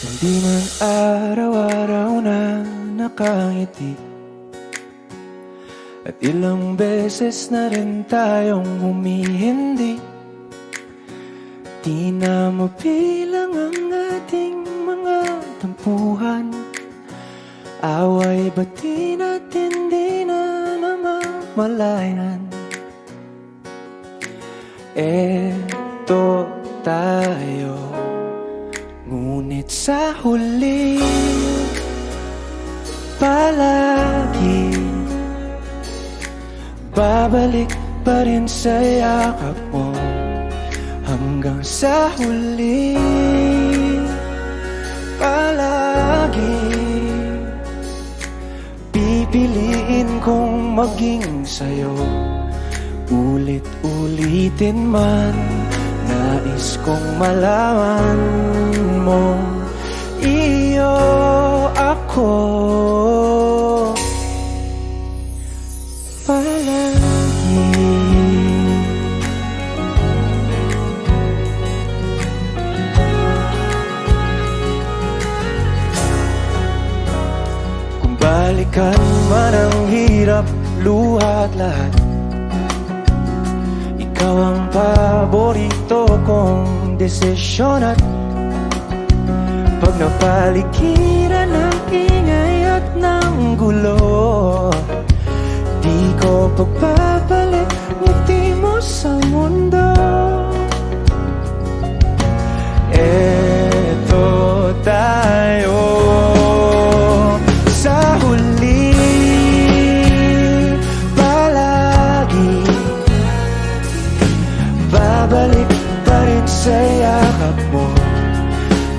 Hindi man araw-araw na nakangiti, at ilang beses na rin tayong humihindi. Di na mabilang ang ating mga tampuhan, away bati natin di na namamalayan. Eto tayo, ngunit sa huli palagi babalik pa rin sa yakap mo. Hanggang sa huli palagi pipiliin kong maging sa'yo. Ulit-ulitin man, nais kong malaman mo, iyo ako palagi. Kung balikan man ang hirap, luha at lahat, ikaw ang paborito kong desisyon. At pag napaligiran ng ingay at ng gulo, di ko pagpapalit ngiti mo sa mundo. Eto tayo sa huli palagi, babalik pa rin sa yakap mo.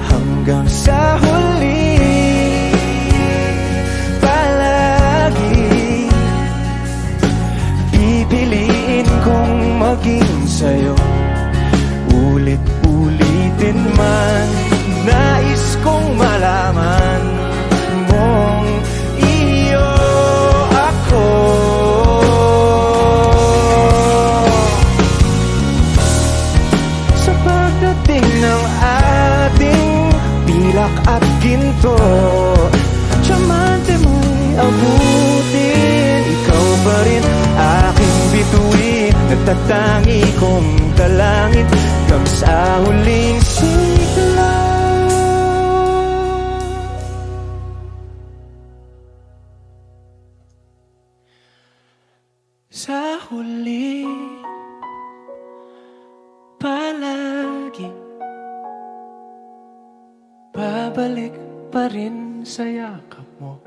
Hanggang sa huli palagi pipiliin kong maging sa'yo. Ulit-ulitin man, nais kong malaman mong iyo ako. Sa pagdating ng ating pilak at ginto, tiyamante mo'y abutin, ikaw pa rin aking bituin. Nagtatangi kong dalangin hanggang sa huling sigla. Sa huli palagi babalik pa rin sa yakap mo,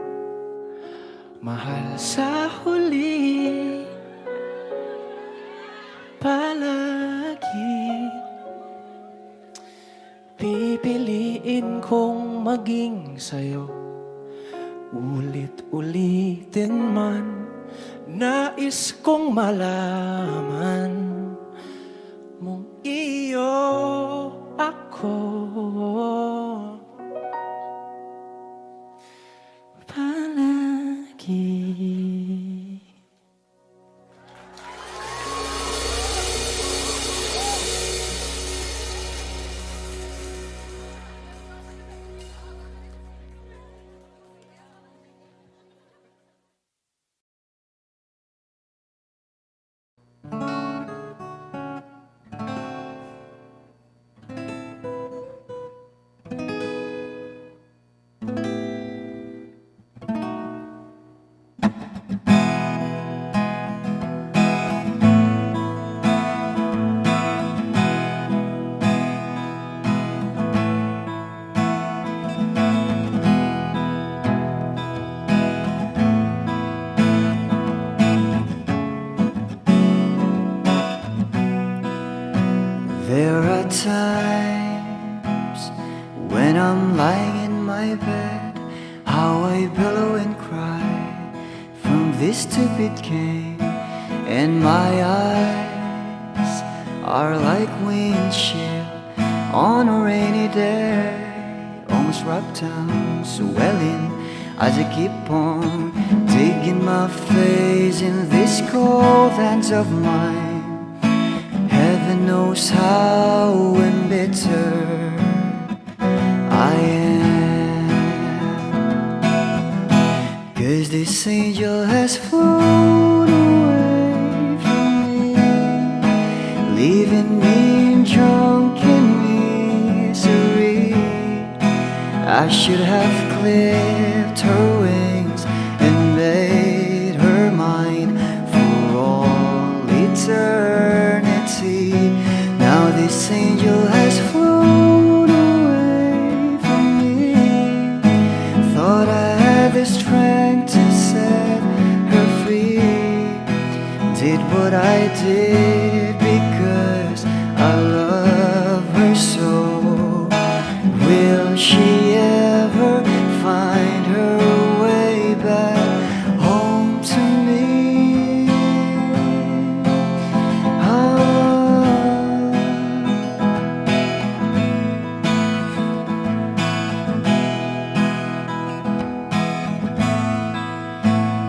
mahal. Sa huli palagi pipiliin kong maging sa'yo. Ulit-ulitin man, nais kong malaman mong iyo ako palagi. There are times when I'm lying in my bed, how I billow and cry from this stupid game, and my eyes are like windshield on a rainy day, almost wrapped down, swelling as I keep on digging my face in these cold hands of mine. Heaven knows how embittered I am. 'Cause this angel has flown away from me, leaving me in drunken misery. I should have clipped her wings and made her mine for all eternity. Now this angel has flown away from me. Thought I had the strength to set her free. Did what I did because I love her so. Will she ever find her way back home to me?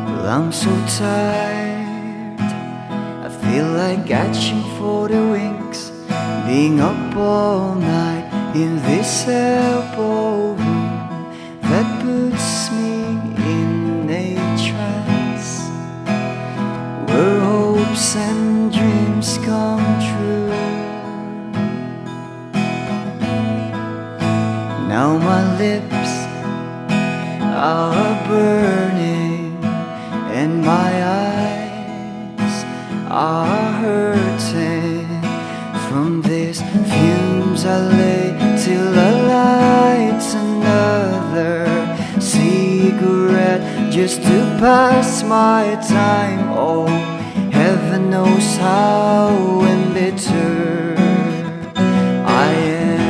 Well, I'm so tired, I feel like catching for the wings, being up all night in this elbow room that puts me in a trance, where hopes and dreams come true. Now my lips are burning and my eyes are hurting from these fumes. I lay till I light another cigarette just to pass my time. Oh, heaven knows how embittered I am.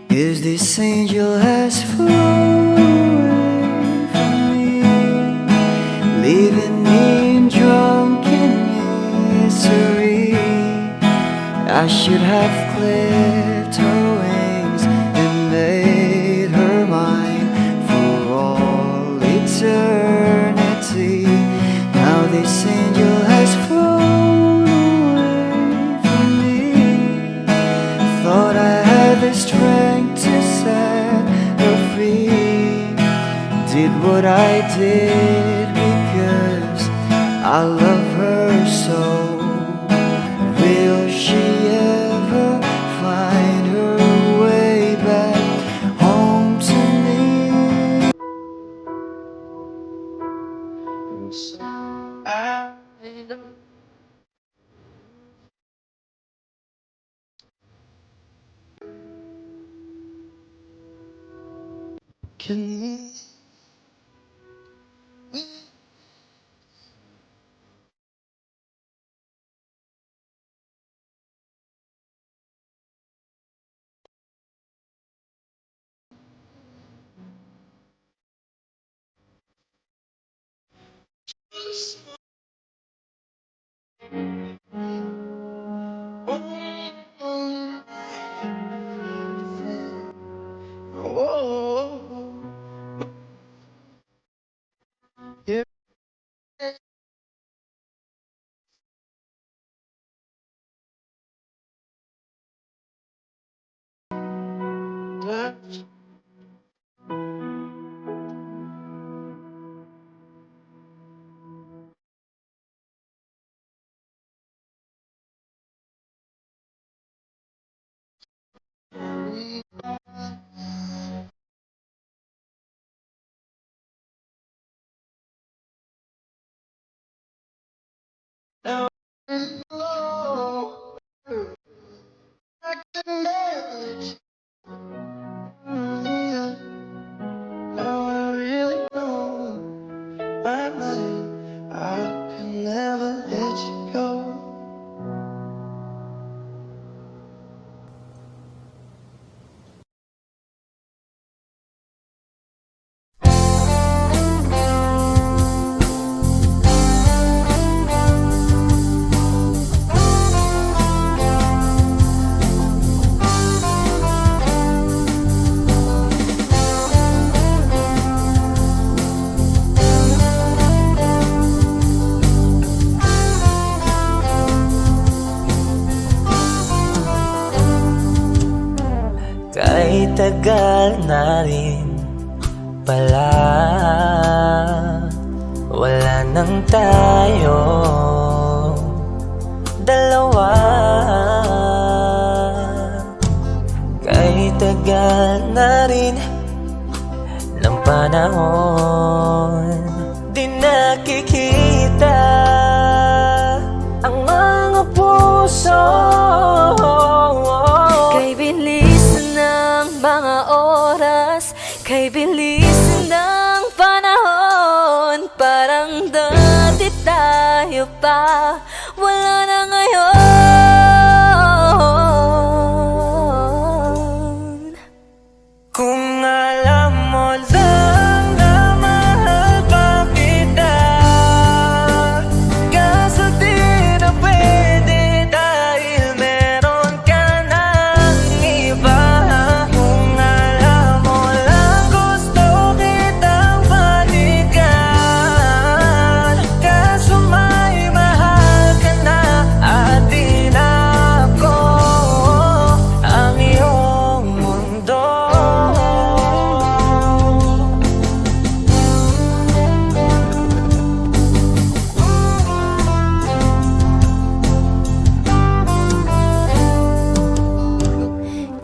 'Cause this angel has flown away from me, leaving me in drunken misery. I should have clipped her wings and made her mine for all eternity. Now this angel has flown away from me. Thought I had the strength to set her free. Did what I did because I love her so. Will she ever find her way back home to me? Can yeah. Now I know I can manage. Now I really know my mind. I can never let you go. Kahit tagal na rin pala, wala nang tayo dalawa. Kahit tagal na rin ng panahon, di nakikita ang mga puso. Kay bilis ng mga oras, kay bilis ng panahon, parang dati tayo pa, wala na ngayon. Kung alam mo lang na mahal pa kita, kaso di na pwede dahil meron ka ng iba. Kung alam mo lang gusto kitang balikan, kaso may mahal ka na at di na ako ang iyong mundo.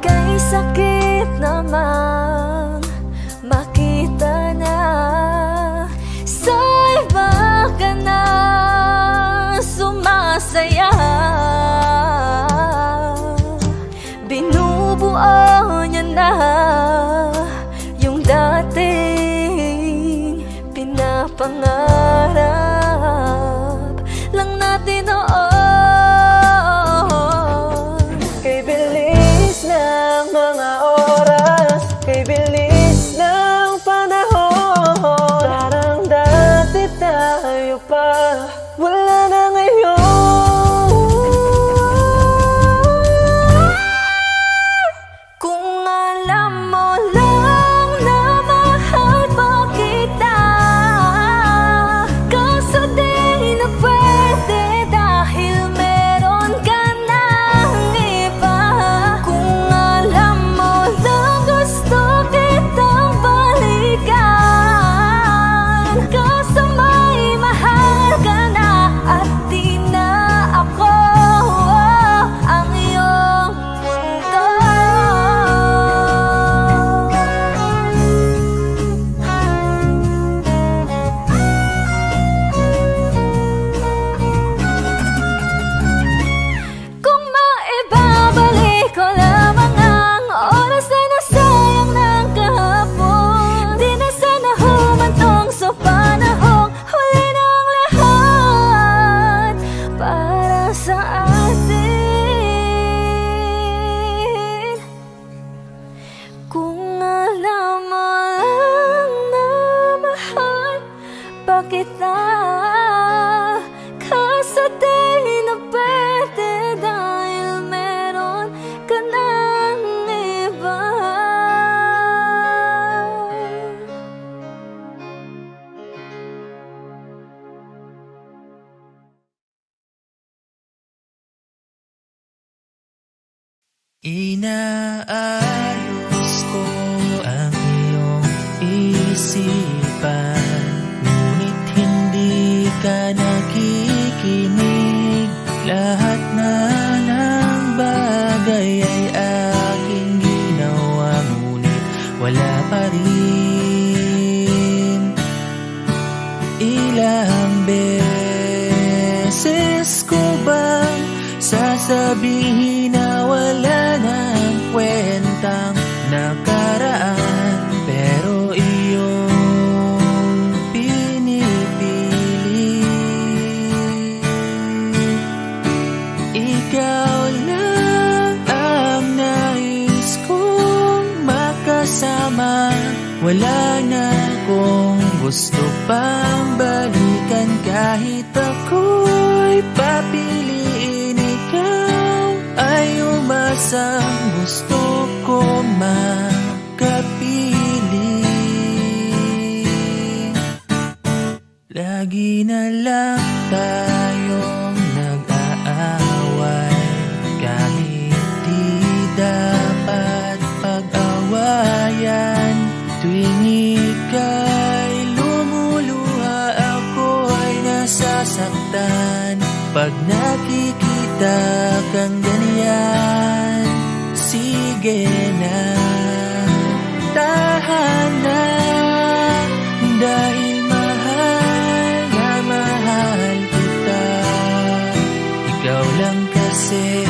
Kay sakit namang makita na sa iba ka na sumasaya. Binubuo niya na yung dating pinapangarap lang natin noon. Kay bilis ng mga oras, kay bilis ng panahon, parang dati tayo pa, wala na ngayon. Kung alam mo lang na mahal pa kita, kaso di na pwede dahil meron ka ng iba. Kung alam mo lang gusto kitang balikan, kaso may mahal ka na at di na ako ang iyong mundo. Kung maibabalik ko lamang ang oras na nasayang ng kahapon, di na sana humantong sa panahong huli ng lahat para sa atin. Kung alam mo lang na mahal pa kita, kaso di na pwede dahil meron ka ng iba. Inaayos ko ang iyong isipan, ngunit hindi ka nakikinig. Lahat na ng bagay ay aking ginawa, ngunit wala pa rin. Ilang beses ko bang sasabihin na wala nang kwentang nakaraan, pero iyong pinipili. Ikaw lang ang nais kong makasama, wala na akong gusto pang balikan. Kahit ako'y papiliin, ikaw ay umasang gusto ko makapili. Lagi na lang tayong nag-aaway, kahit di dapat pag-awayan. Tuwing ikaw masasaktan pag nakikita kang ganyan. Sige na, tahan na, dahil mahal na mahal kita. Ikaw lang kasi,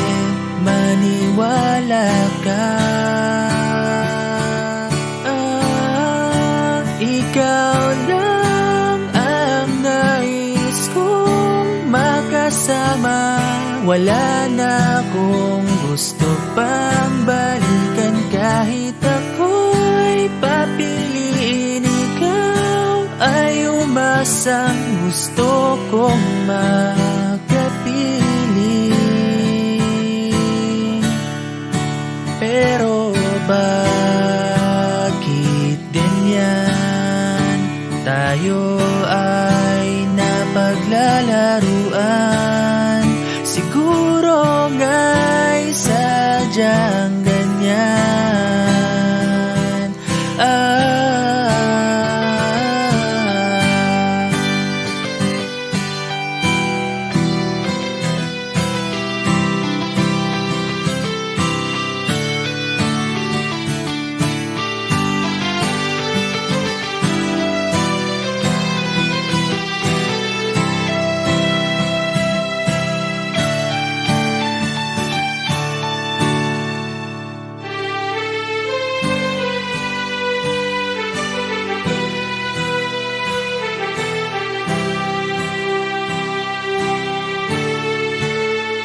maniwala ka. Ikaw lang ang nais kong makasama. Wala na akong gusto pang balikan. Kahit ako'y papiliin, ikaw ay umasang gusto kong makapili. Pero bakit ganyan? Tayo ay napaglalaruan. Siguro nga'y sadyang ganyan.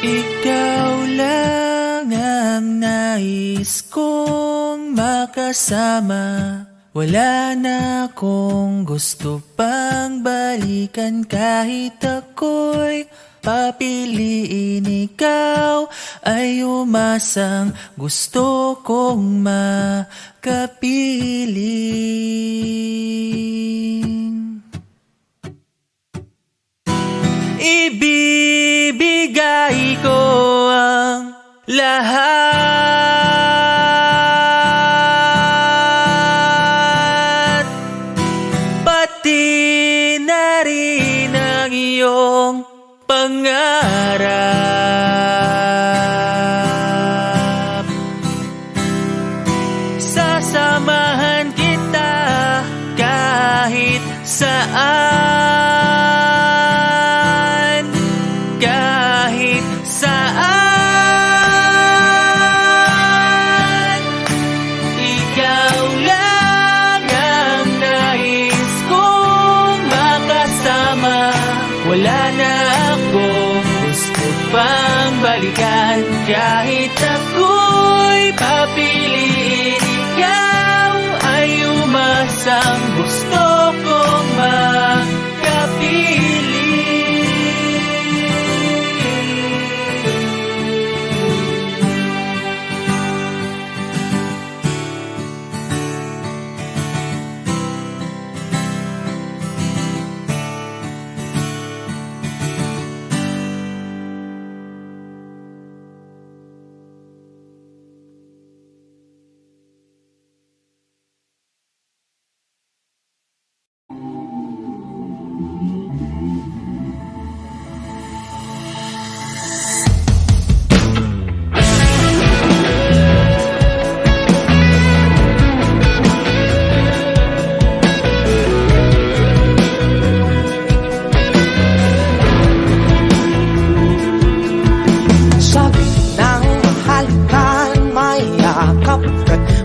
Ikaw lang ang nais kong makasama. Wala na akong gusto pang balikan. Kahit ako'y papiliin, ikaw ay umasang gusto kong makapiling. Ibibigay ko ang lahat, pati na rin ang iyong pangarap. Sasamahan kita kahit saan, kahit saan. Ikaw lang ang nais kong makasama. Wala na akong gusto pang balikan. Kahit ako'y papiliin, ikaw ay umasang gusto kong makapili.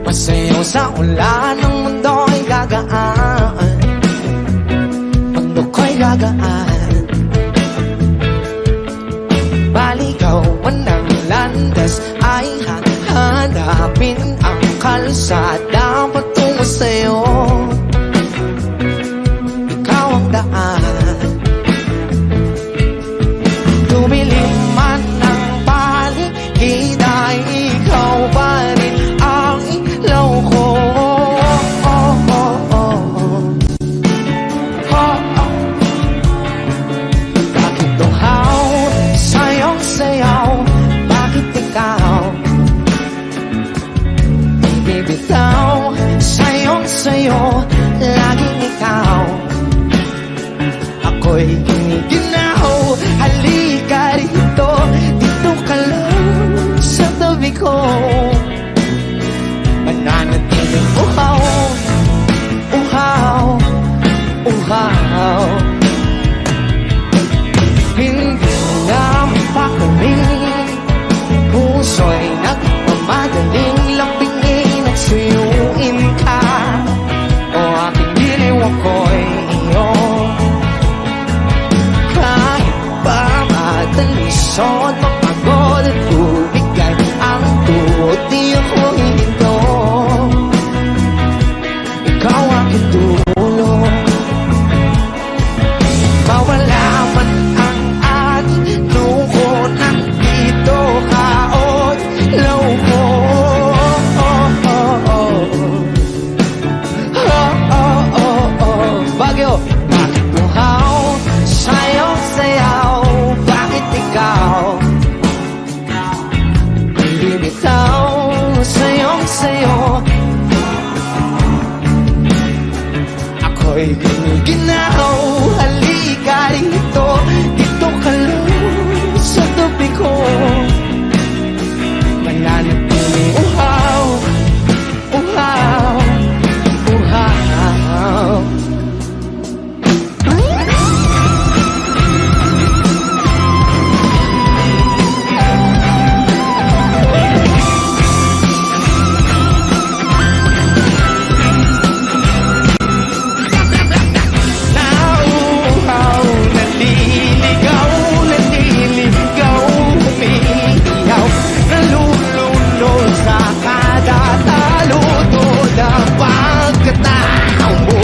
Masayaw sa ulan, ang mundo'y gagaan. Mundo ko'y gagaan. Baligawan ng landas ay hanapin ang kalsada patungo sa'yo. Ikaw ang daan. Dumilim man ang paligid ay ikaw pa rin ang ilaw ko. Bakit tunghaw sa'yong sayaw? Bakit ikaw ibibitaw sa'yong sayo? giniginaw. Halika rito, dito ka lang sa tabi ko. Mananatiling uhaw, uhaw, uhaw. Hindi na mapakaling, puso'y nagmamadaling lapingin at suyuin ka. O aking giliw ako'y iyo. Kahit pa madalisod, mapagod at tubigay ang tuot, di ako hininto. Ikaw aking tulong. Mawala man ang ating luho, nandito ka o't loko. Bagyo, bakit uhaw? Sayaw, sayaw, bakit ikaw? Hindi bitaw, sayong sayo. Ako'y giniginaw. Halika rito, dito ka lang sa tabi ko. Mananatiling uhaw, uhaw, uhaw. Nauuhaw, naliligaw, naliligaw, umiiyaw, nalulunod sa kada talutod ang pagkatao mo.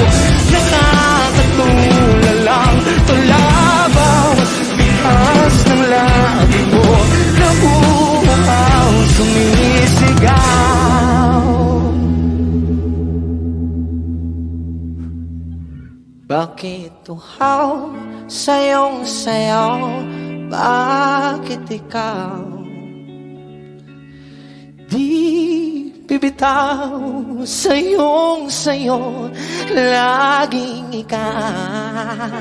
Nakakatulalang tulabaw, bihas ng labi mo, nabuhaw, sumisigaw. Bakit uhaw, sayong sayaw, bakit ikaw? Di bibitaw, sayong sayo, laging ikaw.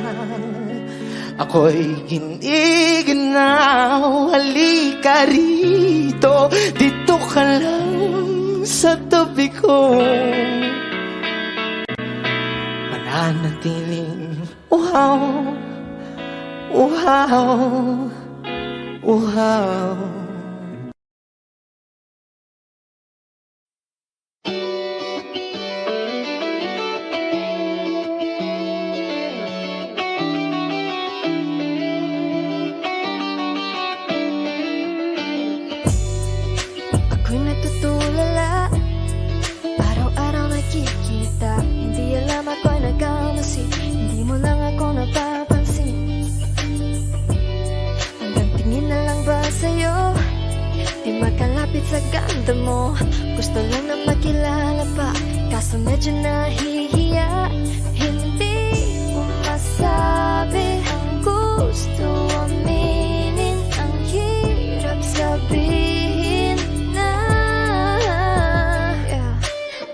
Ako'y giniginaw, halika rito, dito ka lang sa tabi ko. Mananatiling uhaw, uhaw, uhaw. Ako'y natutulala, araw-araw nakikita. Hindi alam ako'y nagkamasi, hindi mo lang ako napapansin. Hanggang tingin na lang ba sa'yo, di makalapit sa ganda mo. Gusto lang na makilala pa, kaso medyo nahihiya. Hindi mo masabi ang gusto aminin, ang hirap sabihin na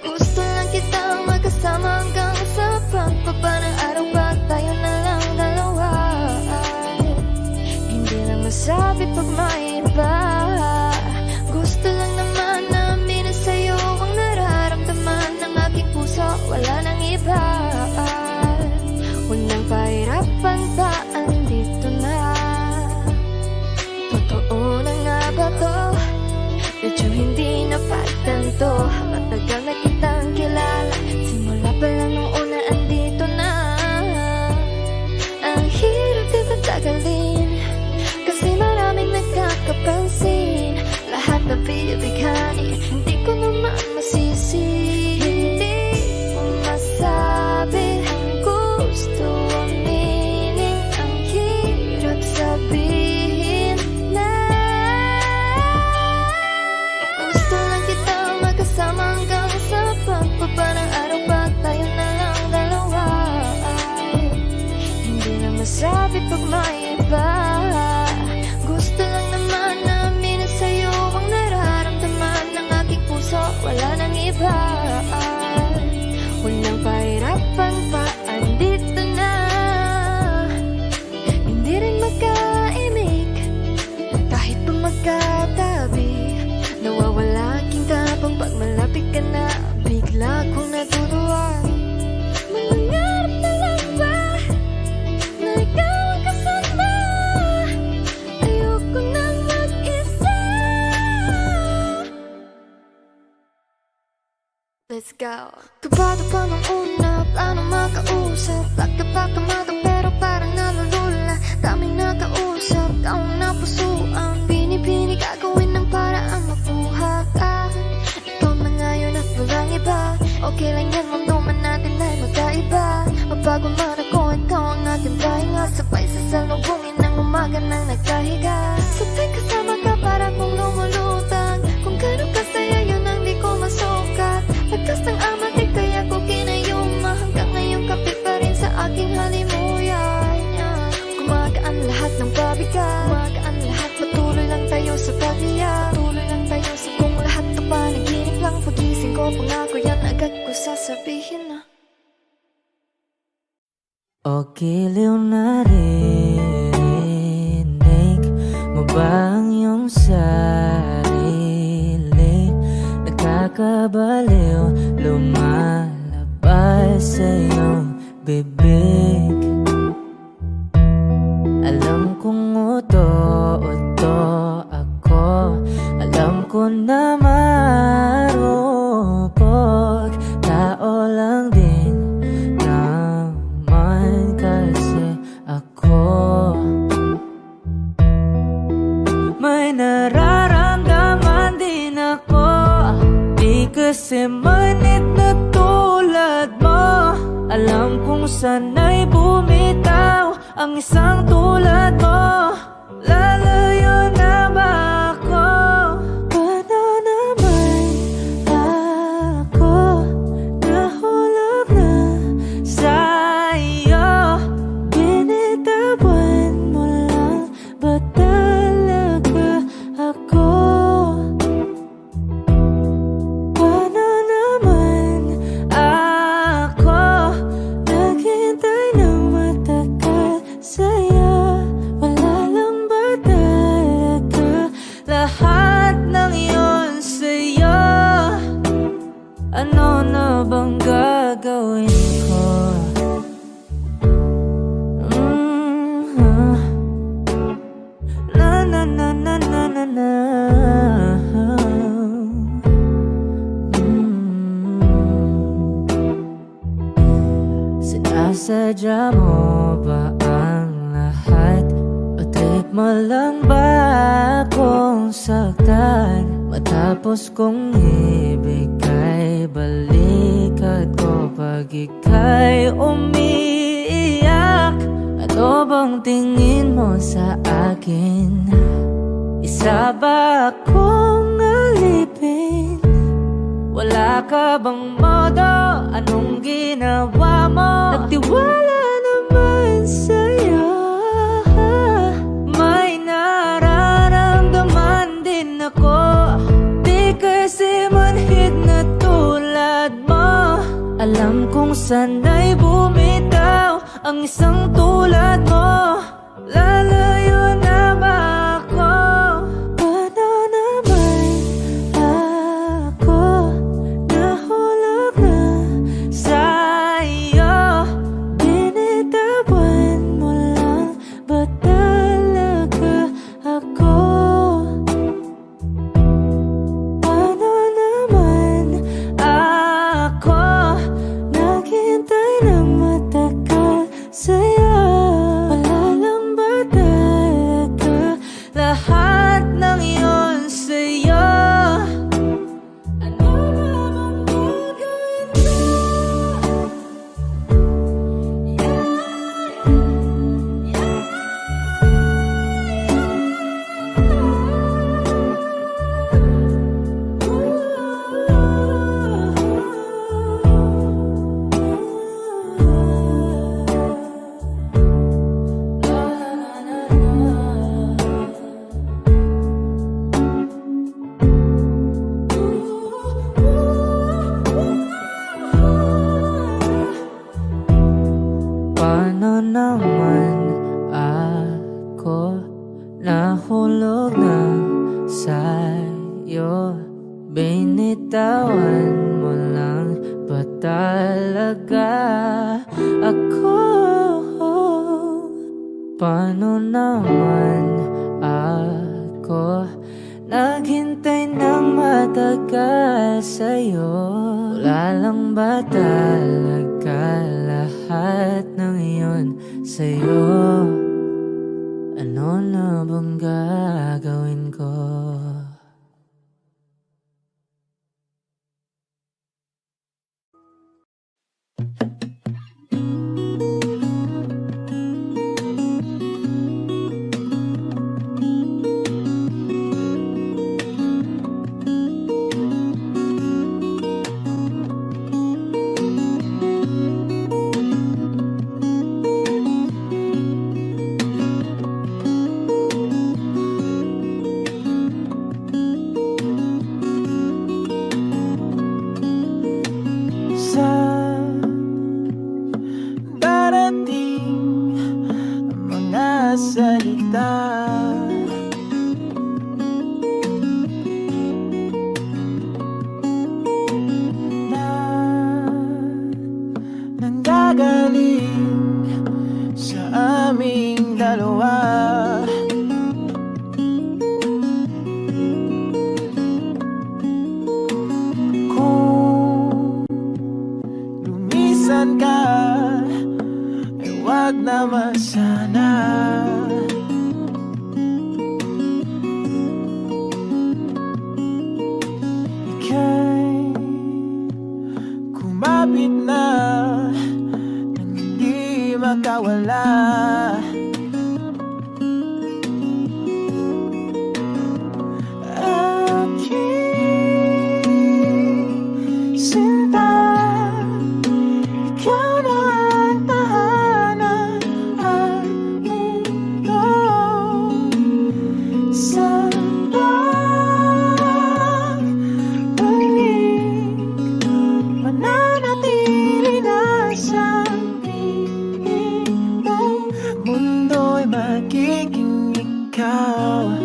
gusto lang kitang magkasama hanggang sa pagbaba ng araw pa, tayo na lang dalawa. Hindi lang masabi pag may iba. Gusto lang naman na aminin sa'yo ang nararamdaman ng aking puso, wala nang iba. Huwag nang pahirapan pa, andito na. Totoo na nga ba to? Medyo hindi na pagtanto. Matagal na kitang kilala, simula pa lang nung una andito na. Ang hirap di patagalin, kasi maraming nagkakapansin. Lahat na bibighani, hindi ko naman masisi. Hindi mo masabi ang gusto aminin, ang hirap sabihin na gusto lang kitang magkasama hanggang sa pagbaba ng araw pa, tayo na lang dalawa. Hindi na masabi pag may iba. Gusto lang naman na aminin sa'yo ang nararamdaman ng aking puso, wala nang iba. Huwag nang pahirapan pa, andito na. ka na, bigla kong natutuwa. Manangarap na lang ba na ikaw ang kasama? Ayoko nang mag-isa. Let's go. Kabado pa nung una, plano makausap. Pagkapakamado pero parang nalulula. Daming nakausap, taong napusuan. Pinipini gagawin ng paraan makuha ka. Ikaw na ngayon at walang iba. Okay lang yan, mundo man natin ay magkaiba. Mabago man ako, ikaw ang aking pahinga. Sabay sasalubungin ng umaga nang nagkahiga. Sabay kasama ka para kong lumulutang. Kung gano'n kasaya yun ang di ko masukat. Lakas ng amatik kaya ko kinayuma. Hanggang ngayon kapit pa rin sa aking halimuyan. Gumagaan lahat ng pabigat. Gumagaan lahat, patuloy lang tayo sa pagbiyak. Patuloy lang tayo sa kung lahat na panaginip lang. Pagising ko pangako yan agad ko sasabihin na. O giliw na rinig mo ba ang iyong sarili? Nakakabaliw, lumalabas sa iyong bibig. Alam kong uto-uto ako, alam ko na marupok. Tao lang din naman kasi ako. May nararamdaman din ako, di kasi manit na tulad mo. Alam kong sana'y bumitaw ang isang tulad mo. Lalayo na ba ako? Paano naman ako nahulog na sa'yo? Binitawan mo lang ba talaga ako? Paano naman ako naghintay ng matagal sa'yo? Wala lang ba talaga lahat ng iyon sa'yo? Ano na bang gagawin ko? Na na na na na na na. Sinasadya mo ba ang lahat? O trip mo lang ba akong saktan? Matapos kong ibigay balikat ko pag ika'y umiiyak. Ano bang tingin mo sa akin? Isa ba akong alipin? Wala ka bang modo? Anong ginawa mo? Nagtiwala naman sa'yo. May nararamdaman din ako, di kasi manhid na tulad mo. Alam kong sana'y bumitaw ang isang tulad mo. Lalayo na ba ako? Paano naman ako nahulog na sa'yo? Binitawan mo lang ba talaga ako? Paano naman ako naghintay ng matagal sa'yo? Wala lang ba talaga lahat ng iyon sa'yo? Ano namang gagawin ko? Paano naman ako nahulog na sa'yo? Bini binitawan mo lang ba talaga ako? Paano naman ako naghintay ng matagal sa'yo? Wala lang ba talaga lahat ng iyon sa'yo? Ano na bang gagawin ko? Sa darating mga salita, na nanggagaling sa aming dalawa. Kung lumisan ka, ay wag naman sana. Ika'y kumapit na nang hindi makawala. Aking sinta, ikaw na ang tahanan at mundo. Sa pagbalik, mananatili na sa piling mo. Mundo'y magiging ikaw.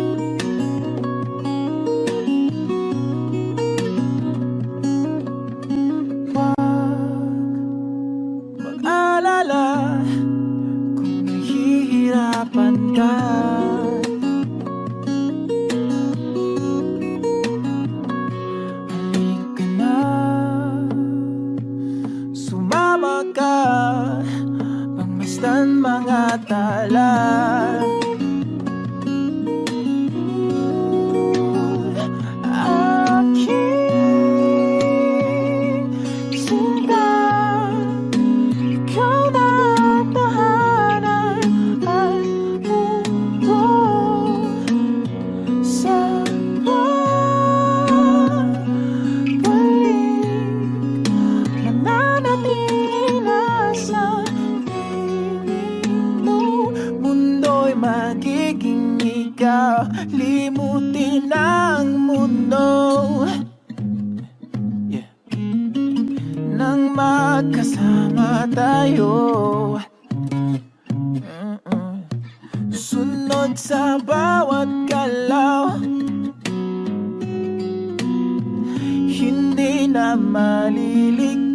Mag-alala kung nahihirapan ka. Halika na, sumama ka, pangmasdan mga tala. Aking sinta, ikaw na ang tahanan at mundo. Sa pagbalik, mananatili na sa piling mo. Mundo'y magiging ikaw, limutin ang mundo. Nang magkasama tayo, sunod sa bawat galaw, hindi na maliligaw.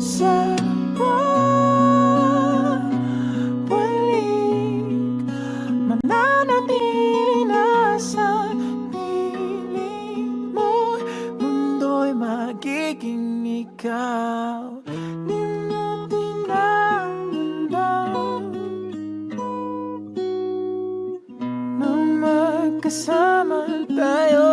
sa pawalik, mananatili na sa piling mo. Mundo'y magiging ikaw. Di mo tinanggal na magkasama tayo.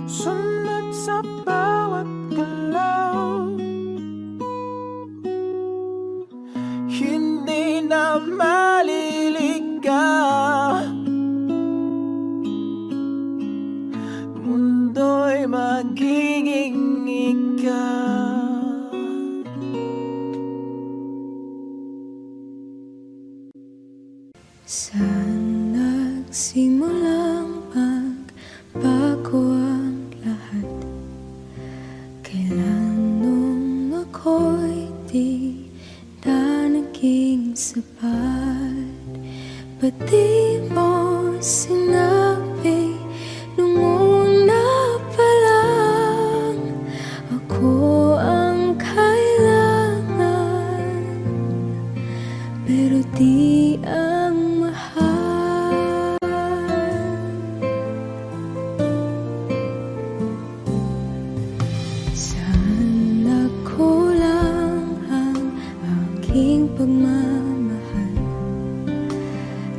Sunod sa bawat galaw, hindi na maliligaw. Mundo'y magiging ikaw. Saan nagsimulang magbago ang lahat? Kailan nung ako'y di na naging sapat? Ba't di mo sinabi nung una pa lang ako ang kailangan, pero di ang mahal? Saan nagkulang ang aking pagmamahal?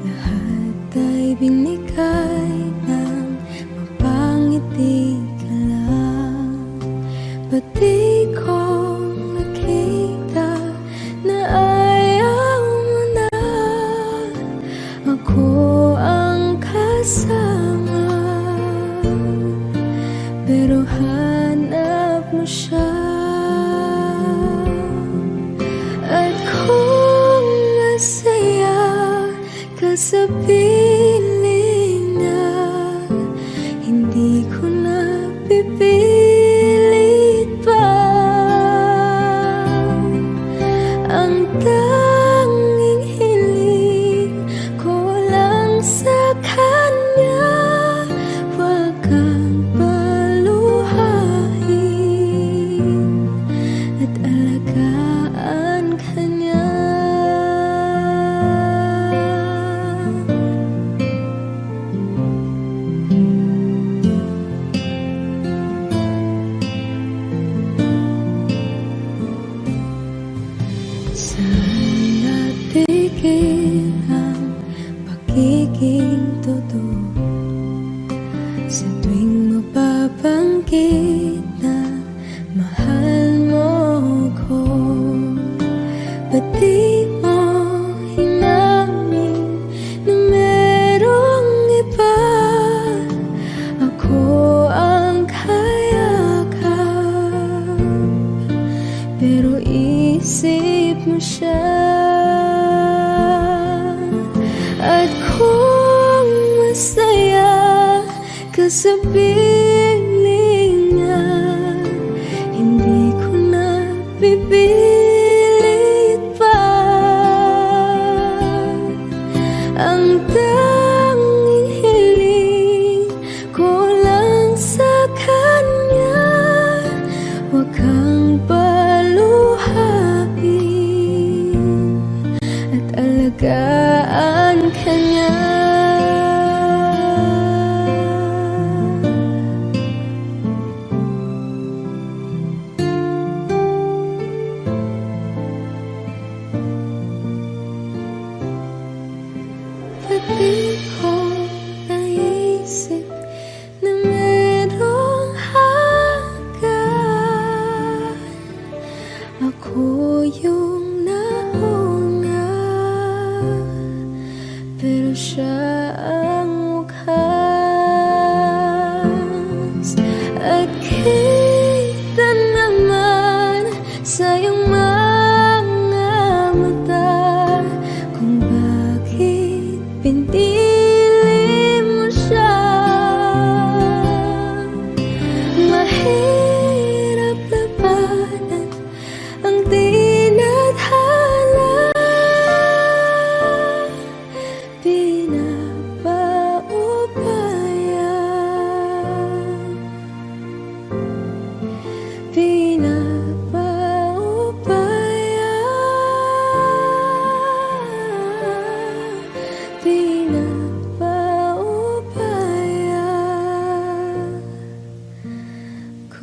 Lahat ay binigay ng mapangiti ka lang. Ba't di ko nakita na ayaw mo na ako ang kasama, pero hanap mo siya? At kung masaya ka sa piling niya, hindi ko na pipilit pa. Ang tanging hiling ko lang sa kanya, wag kang paluhain at alagaan ka niya. Saan natigil ang pagiging totoo? Sa tuwing mapapanggit na mahal mo ko, ba't di mo hinamin na merong iba? Ako ang kayakap, pero isip mo siya. At kung masaya ka sa piling niya, hindi ko na pipilit pa. Ang tanging hiling ko lang sa kanya, wag kang paluhain at alagaan ka niya.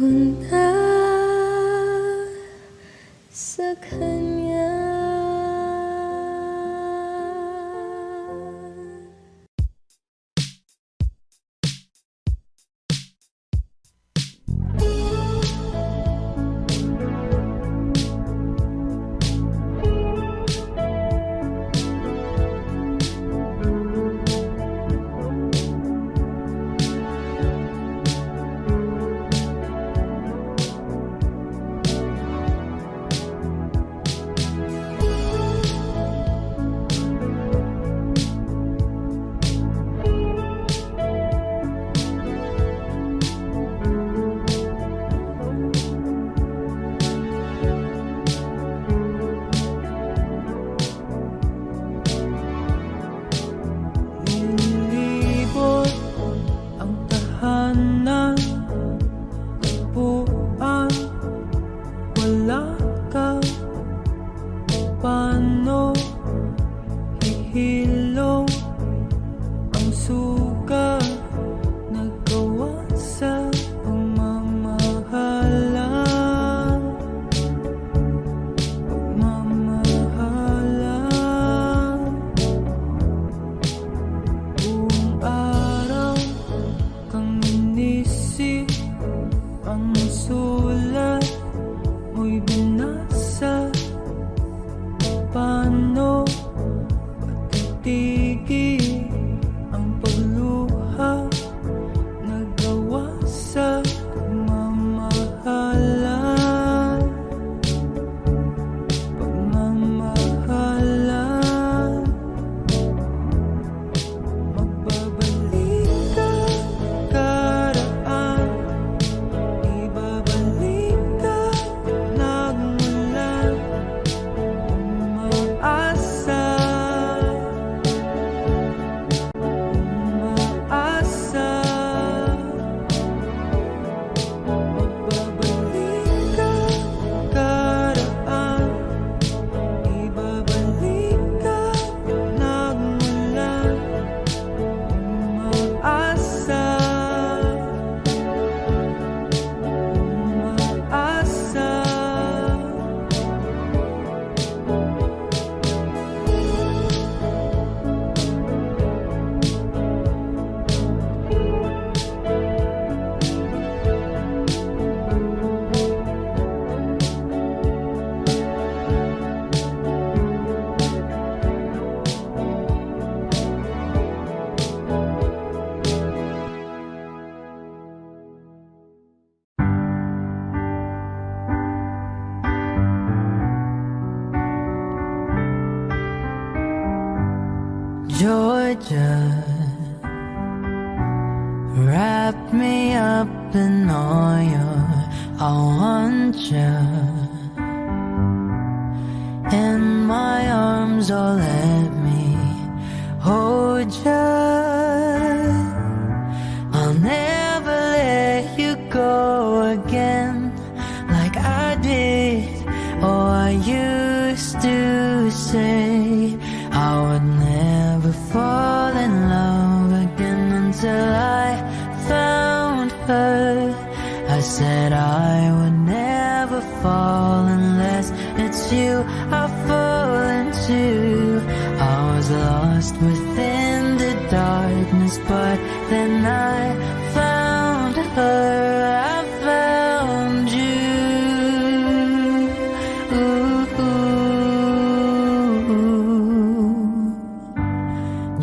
ko na sa kanya. Nilibot ang tahanan, buwan, wala ka. Paano hihilom ang sugat nagawa sa pagmamahalan? Buong araw kang inisip, ang sulat mo'y binasa. Paano patitigil ang pagluha nagawa sa pagmamahalan? Magbabalik ka karaan, ibabalik ka nagmula. Umaasa, umaasa. Magbabalik ka karaan, ibabalik ka nagmula. Umaasa, umaasa. Georgia, wrap me up in oil. I want you in my arms, oh let me hold you. I'll never let you go again like I did. Oh, I used to say I would never fall in love again until I found her. I said I would never fall unless it's you I fall into. I was lost within the darkness, but then I found her. I found you.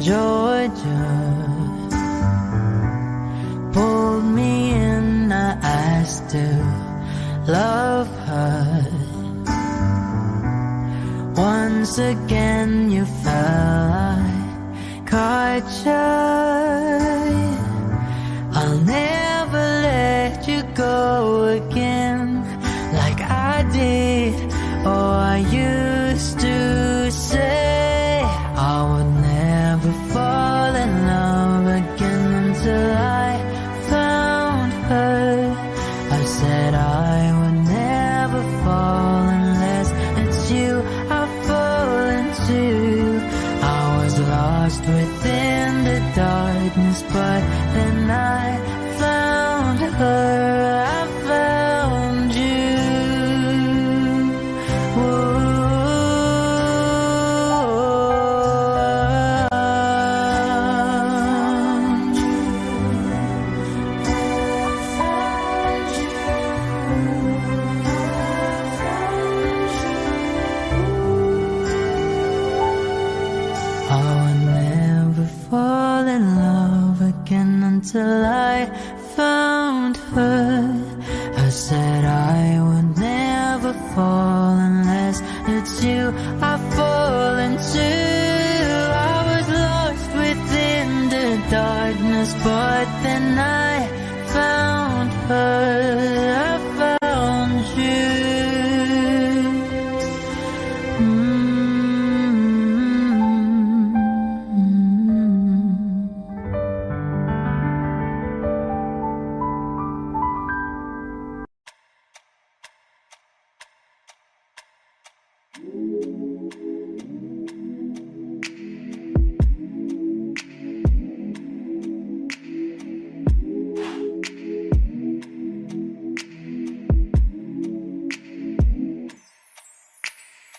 Georgia pulled me in, I asked to love her. Once again you fell, I caught you. I'll never let you go again like I did. Oh, I used to say I would never fall in love again until I found her. I said I would never fall unless it's you I fall into. I was lost within the dark, I would never fall in love again until I found her. I said I would never fall unless it's you I fall into. I was lost within the darkness, but then I found her. I found you.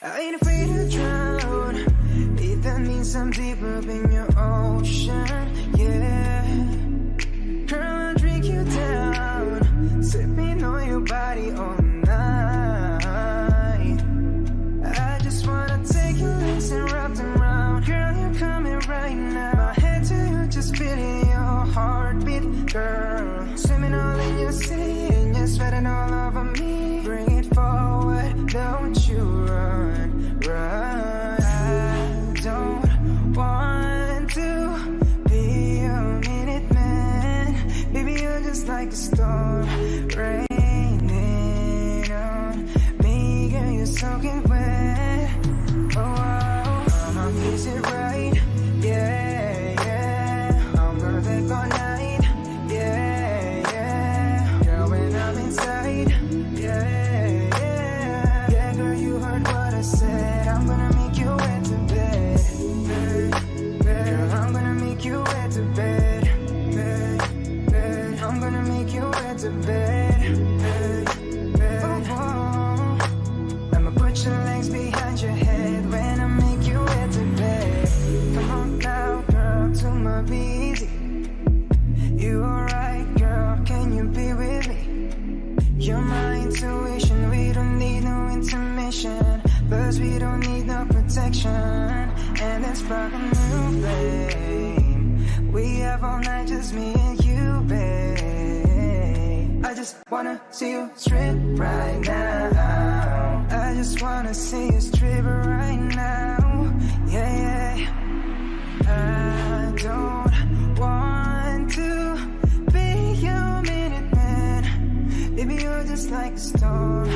I ain't afraid to drown, if that means I'm deeper up in your ocean, yeah. Girl, I'll drink you down, sipping on your body all night. I just wanna take your legs and wrap them around. Girl, you're coming right now. My head to you, just feeling your heartbeat, girl. Swimming all in your sea, and you're sweating all over me. Bring it forward, don't you run, run. I don't want to be a minute man. Baby, you're just like a storm raining on me. Girl, you're soaking wet. Oh, I'ma kiss it right, yeah, yeah. I'm gonna take all night, yeah, yeah. Girl, when I'm inside, yeah, yeah. Yeah, girl, you heard what I said. I'm gonna make you wet to bed, girl, I'm gonna make you wet to bed, I'm gonna make you wet to bed, oh, oh. I'ma put your legs behind your head when I make you wet to bed. Come on now, girl, to my busy. You alright, girl, can you be with me? You're my intuition, we don't need no intermission. Plus we don't need no protection. And let's spark a new flame. We have all night, just me and you, babe. I just wanna see you strip right now. I just wanna see you strip right now. Yeah, yeah. I don't want to be your minute man. Baby, you're just like a storm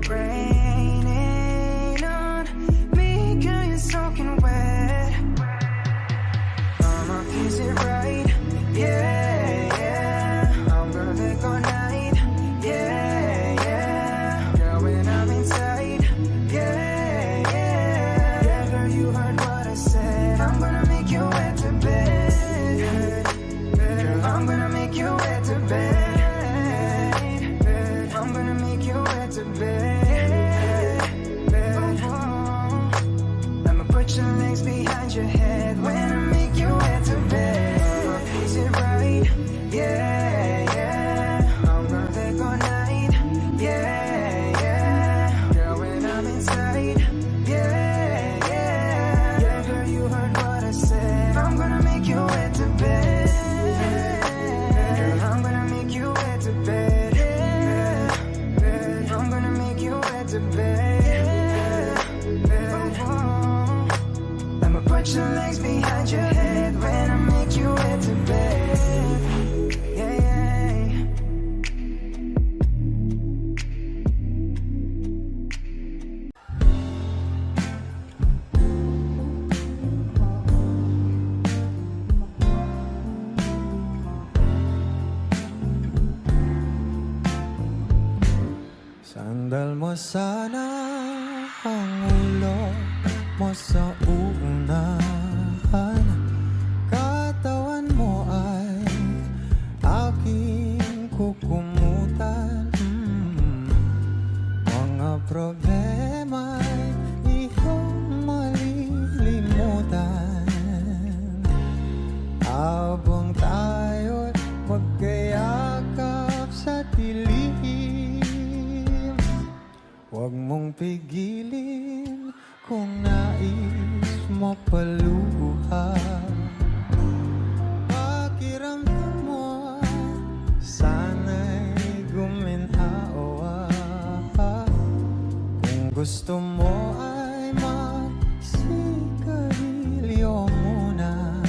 raining on me. Girl, you're soaking wet. I'ma kiss it right, yeah, yeah. I'm gonna take all night, yeah, yeah. Girl, when I'm inside, yeah, yeah. Yeah, girl, you heard what I said. I'm gonna make you wet to bed, girl, I'm gonna make you wet to bed, I'm gonna make you wet to bed, oh, oh. I'ma put your legs behind your head when I make you wet to bed. Is it right? Yeah, yeah. I'm gonna take all night, yeah, yeah. Girl, when I'm inside, yeah, yeah. Yeah, girl, you heard what I said. I'm gonna make you wet to bed, girl, I'm gonna make you wet to bed, I'm gonna make you wet to bed, oh, oh. I'ma put your legs behind your head when I make you wet to bed, yeah, yeah. Sandal mo sana ang ulo mo sa unahan. Katawan mo ay aking kukumutan. Mga problema'y iyong malilimutan habang tayo'y magkayakap sa dilim. Huwag mong pigilin kung nais mo paluha. Pakiramdam mo sana'y guminhawa. Kung gusto mo ay magsigarilyo muna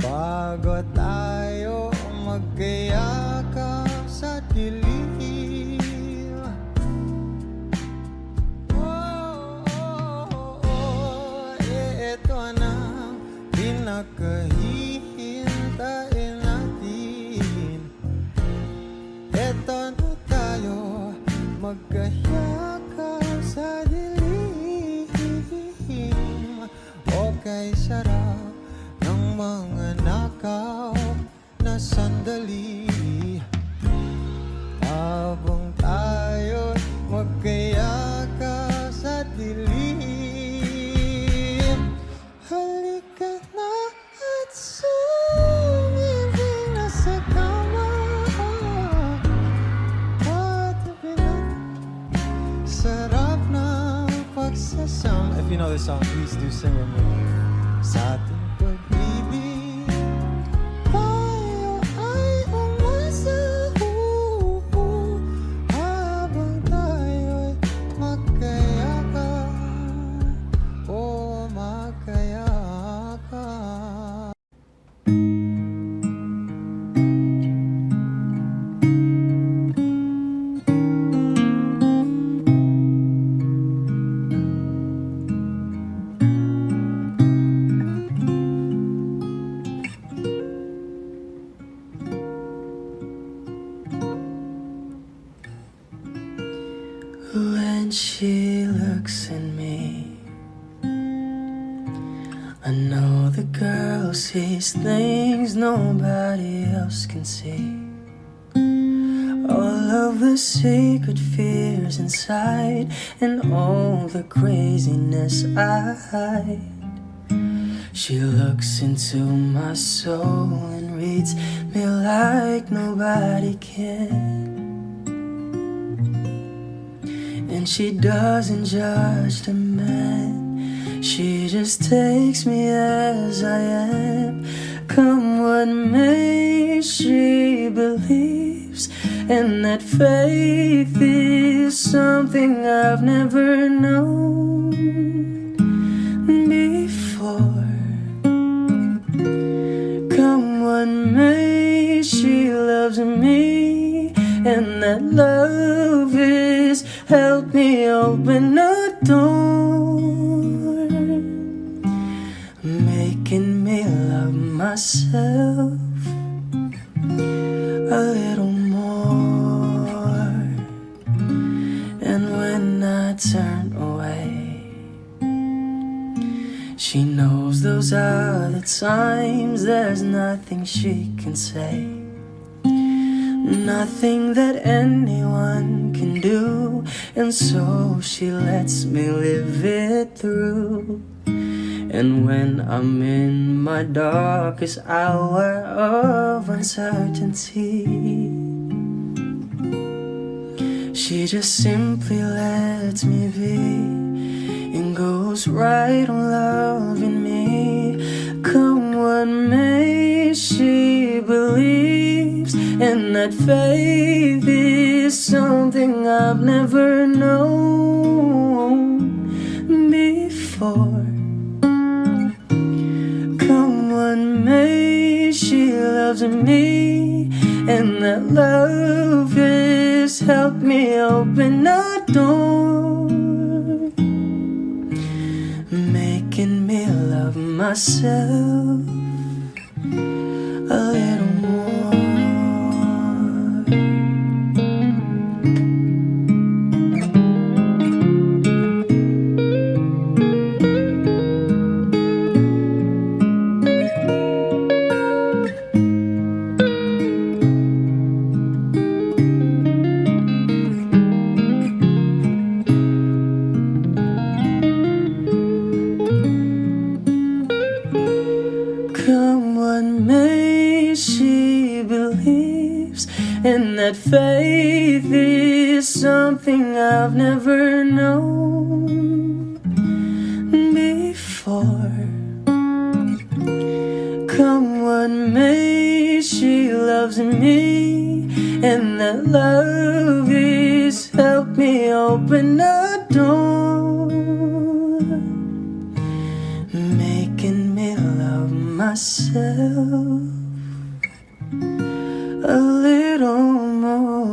bago tayo magkayakap sa dilim. Ito na pinakahihintayin natin. Ito na tayo magkayakap sa dilim. Okay, sarap ng mga nakaw na sandali. Habang tayo magkayakap sa dilim. Halika na at sumibig na sa kama. Patabi na, sarap ng pagsasama. If you know this song, please do sing with me. Sa ating pag-ibig, tayo ay umasa. Habang tayo'y magkayakap, oh magkayakap. When she looks at me, I know the girl sees things nobody else can see. All of the secret fears inside and all the craziness I hide. She looks into my soul and reads me like nobody can. And she doesn't judge the man, she just takes me as I am. Come what may, she believes, and that faith is something I've never known before. Come what may, she loves me, and that love is help me open a door, making me love myself a little more. And when I turn away, she knows those are the times there's nothing she can say, nothing that anyone can do, and so she lets me live it through. And when I'm in my darkest hour of uncertainty, she just simply lets me be and goes right on loving me. Come what may, she believes, and that faith is something I've never known before. Come what may, she loves me, and that love has helped me open a door, making me love myself a little more. Come what may, she is something I've never known before. Come what may, she loves me, and that love is help me open a door, making me love myself a little more.